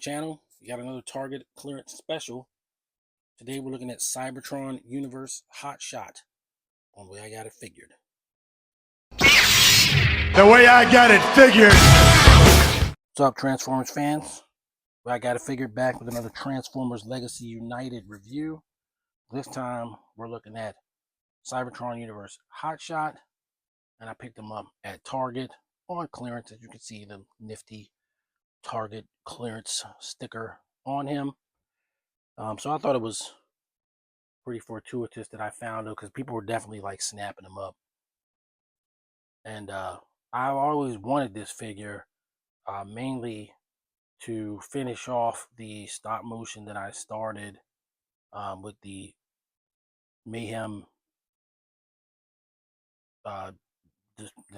channel. We got another Target clearance special. Today we're looking at Cybertron Universe Hotshot on the way I got it figured. The way I got it figured. What's up, Transformers fans? I got it figured back with another Transformers Legacy United review. This time we're looking at Cybertron Universe Hotshot, and I picked them up at Target on clearance. As you can see, the nifty Target clearance sticker on him. So I thought it was pretty fortuitous that I found it, because people were definitely like snapping them up. And I've always wanted this figure, mainly to finish off the stop motion that I started with the Mayhem, the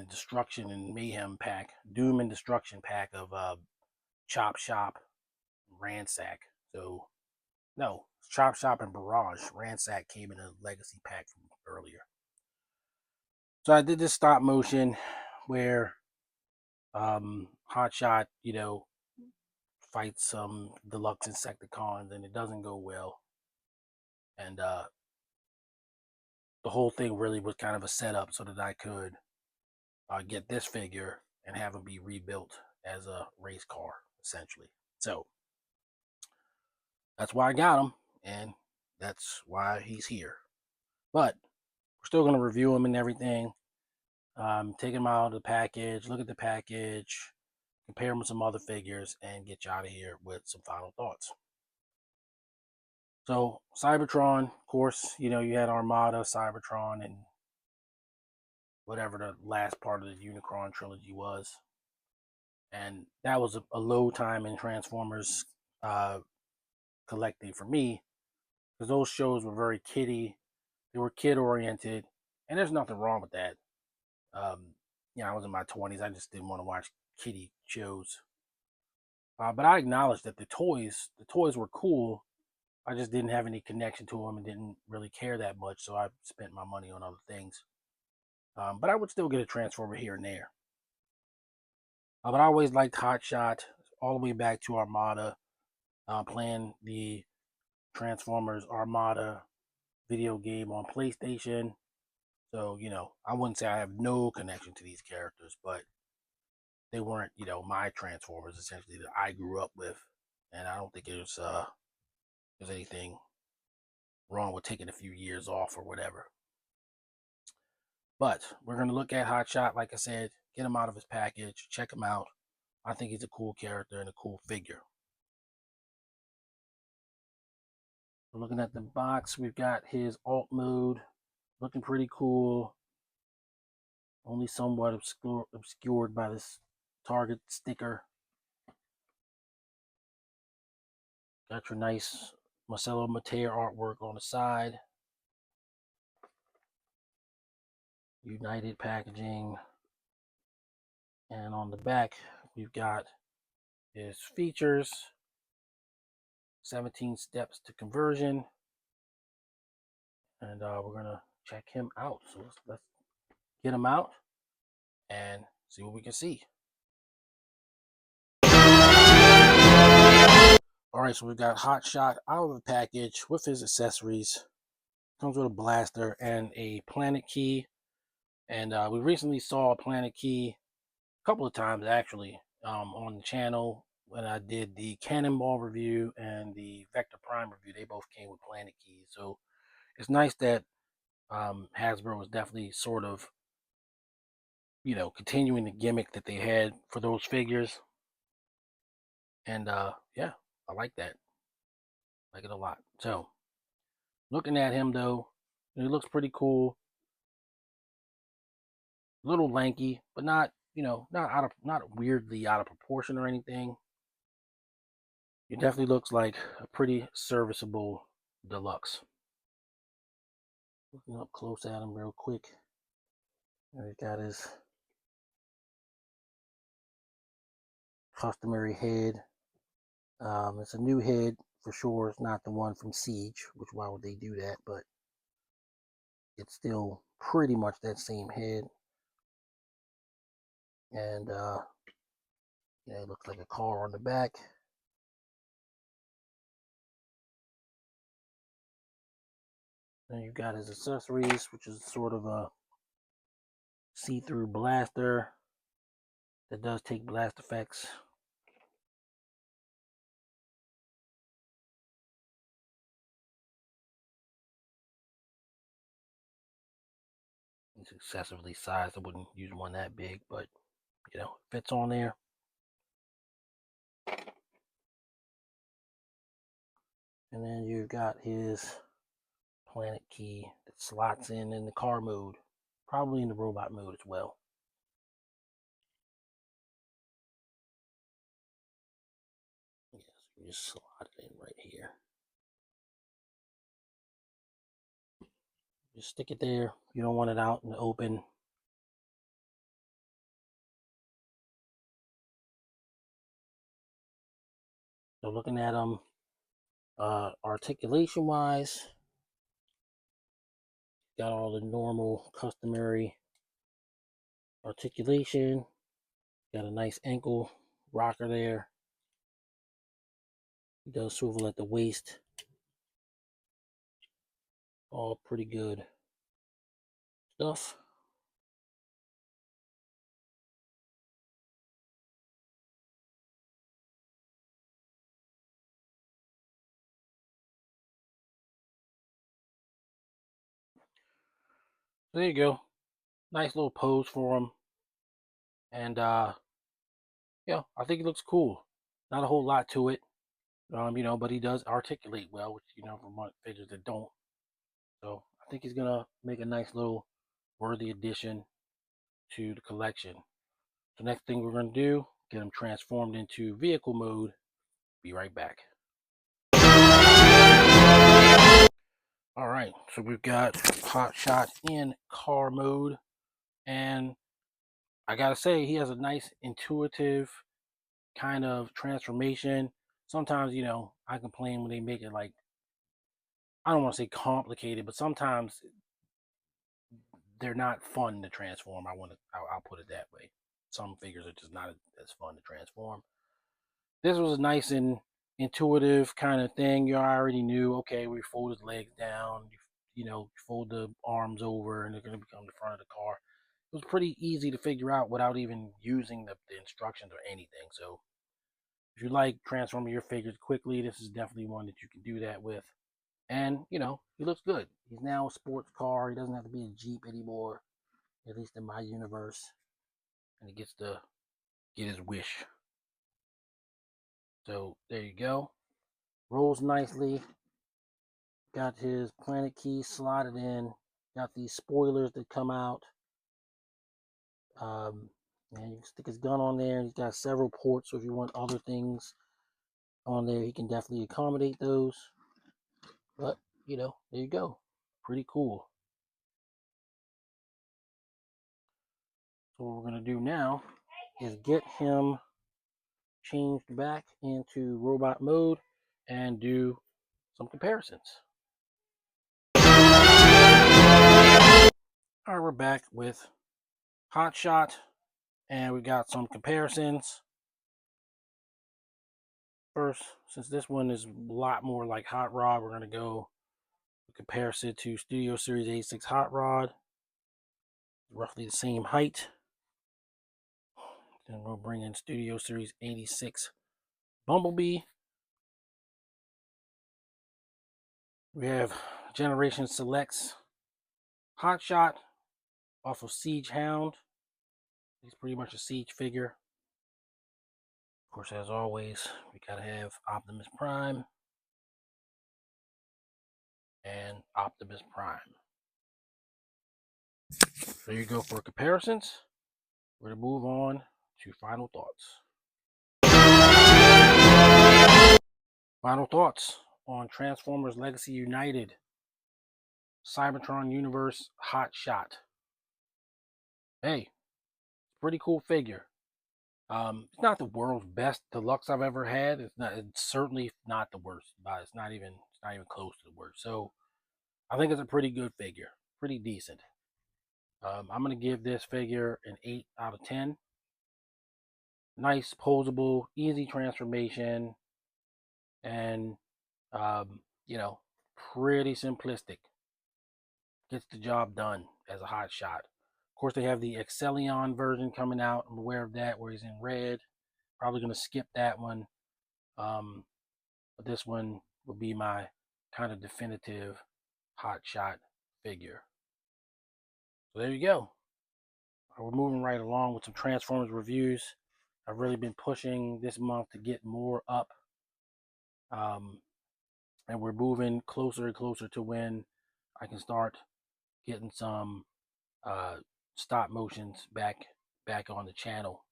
Destruction and Mayhem pack, Doom and Destruction pack of Chop Shop, Ransack. So, no, Chop Shop and Barrage. Ransack came in a legacy pack from earlier. So I did this stop motion where Hotshot, fights some deluxe Insecticons, and it doesn't go well. And the whole thing really was kind of a setup so that I could get this figure and have him be rebuilt as a race car, essentially. So that's why I got him, and that's why he's here. But we're still going to review him and everything. Take him out of the package, look at the package, compare them with some other figures, and get you out of here with some final thoughts. So Cybertron, of course, you had Armada, Cybertron, and whatever the last part of the Unicron trilogy was. And that was a low time in Transformers collecting for me, because those shows were very kiddie. They were kid oriented, and there's nothing wrong with that. I was in my 20s. I just didn't want to watch kiddie shows. But I acknowledged that the toys were cool. I just didn't have any connection to them and didn't really care that much, so I spent my money on other things. But I would still get a Transformer here and there. But I always liked Hotshot, all the way back to Armada, playing the Transformers Armada video game on PlayStation. So, I wouldn't say I have no connection to these characters, but they weren't, my Transformers, essentially, that I grew up with. And I don't think there's anything wrong with taking a few years off or whatever. But we're going to look at Hotshot, like I said, get him out of his package, check him out. I think he's a cool character and a cool figure. We're looking at the box. We've got his alt mode, looking pretty cool. Only somewhat obscured by this Target sticker. Got your nice Marcelo Mateo artwork on the side. United packaging. And on the back, we've got his features. 17 steps to conversion. And we're going to check him out. So let's get him out and see what we can see. Alright, so we've got Hotshot out of the package with his accessories. Comes with a blaster and a planet key. And we recently saw a planet key a couple of times, actually, on the channel when I did the Cannonball review and the Vector Prime review. They both came with planet keys. So it's nice that Hasbro was definitely sort of, continuing the gimmick that they had for those figures. And yeah, I like that. I like it a lot. So looking at him though, he looks pretty cool. A little lanky, but not, not weirdly out of proportion or anything. It definitely looks like a pretty serviceable deluxe. Looking up close at him real quick. There he's got his customary head. It's a new head for sure. It's not the one from Siege, which why would they do that? But it's still pretty much that same head. And yeah, it looks like a car on the back. Then you've got his accessories, which is sort of a see-through blaster that does take blast effects. It's excessively sized. I wouldn't use one that big, but you know, fits on there. And then you've got his planet key that slots in the car mode, probably in the robot mode as well. Yes, you just slot it in right here. Just stick it there. You don't want it out in the open. So looking at them, articulation wise, got all the normal customary articulation. Got a nice ankle rocker there. He does swivel at the waist. All pretty good stuff. So there you go. Nice little pose for him. And yeah, I think it looks cool. Not a whole lot to it. You know, but he does articulate well, which, you know, from figures that don't. So I think he's gonna make a nice little worthy addition to the collection. The next thing we're gonna do, get him transformed into vehicle mode. Be right back. All right, so we've got Hotshot in car mode, and I gotta say he has a nice intuitive kind of transformation. Sometimes, you know, I complain when they make it like, I don't want to say complicated, but sometimes they're not fun to transform. I'll put it that way. Some figures are just not as fun to transform. This was a nice and intuitive kind of thing. You already knew, okay, we fold his legs down, you know, fold the arms over, and they're going to become the front of the car. It was pretty easy to figure out without even using the instructions or anything. So if you like transforming your figures quickly, this is definitely one that you can do that with. And, you know, he looks good. He's now a sports car. He doesn't have to be a Jeep anymore, at least in my universe. And he gets to get his wish. So there you go. Rolls nicely. Got his planet key slotted in. Got these spoilers that come out. And you can stick his gun on there. He's got several ports, so if you want other things on there, he can definitely accommodate those. But, you know, there you go. Pretty cool. So what we're going to do now is get him changed back into robot mode and do some comparisons. All right, we're back with Hotshot, and we got some comparisons. First, since this one is a lot more like Hot Rod, we're going to go comparison to Studio Series 86 Hot Rod. Roughly the same height. Then we'll bring in Studio Series 86 Bumblebee. We have Generation Selects Hotshot off of Siege Hound. He's pretty much a Siege figure. Of course, as always, we gotta have Optimus Prime and Optimus Prime. There you go for comparisons. We're gonna move on to final thoughts. Final thoughts on Transformers Legacy United Cybertron Universe Hotshot. Hey, pretty cool figure. It's not the world's best deluxe I've ever had. It's not. It's certainly not the worst, but it's not even. It's not even close to the worst. So I think it's a pretty good figure. Pretty decent. I'm gonna give this figure an 8 out of 10. Nice, posable, easy transformation, and you know, pretty simplistic. gets the job done as a hot shot. Of course, they have the Excellion version coming out. I'm aware of that, where he's in red. Probably going to skip that one. But this one will be my kind of definitive hot shot figure. So there you go. We're moving right along with some Transformers reviews. I've really been pushing this month to get more up. And we're moving closer and closer to when I can start getting some stop motions back on the channel.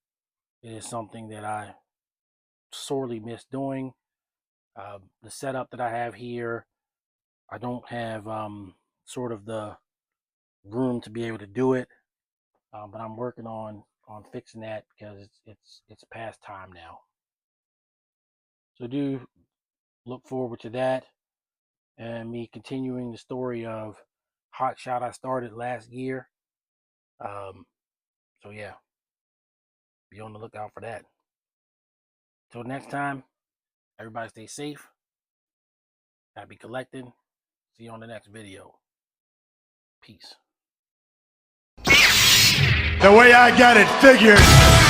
It is something that I sorely miss doing. The setup that I have here, I don't have sort of the room to be able to do it, but I'm working on fixing that because it's past time now. So do look forward to that and me continuing the story of Hotshot I started last year. So yeah, be on the lookout for that. Till next time, everybody stay safe. Happy collecting. See you on the next video. Peace. The way I got it figured.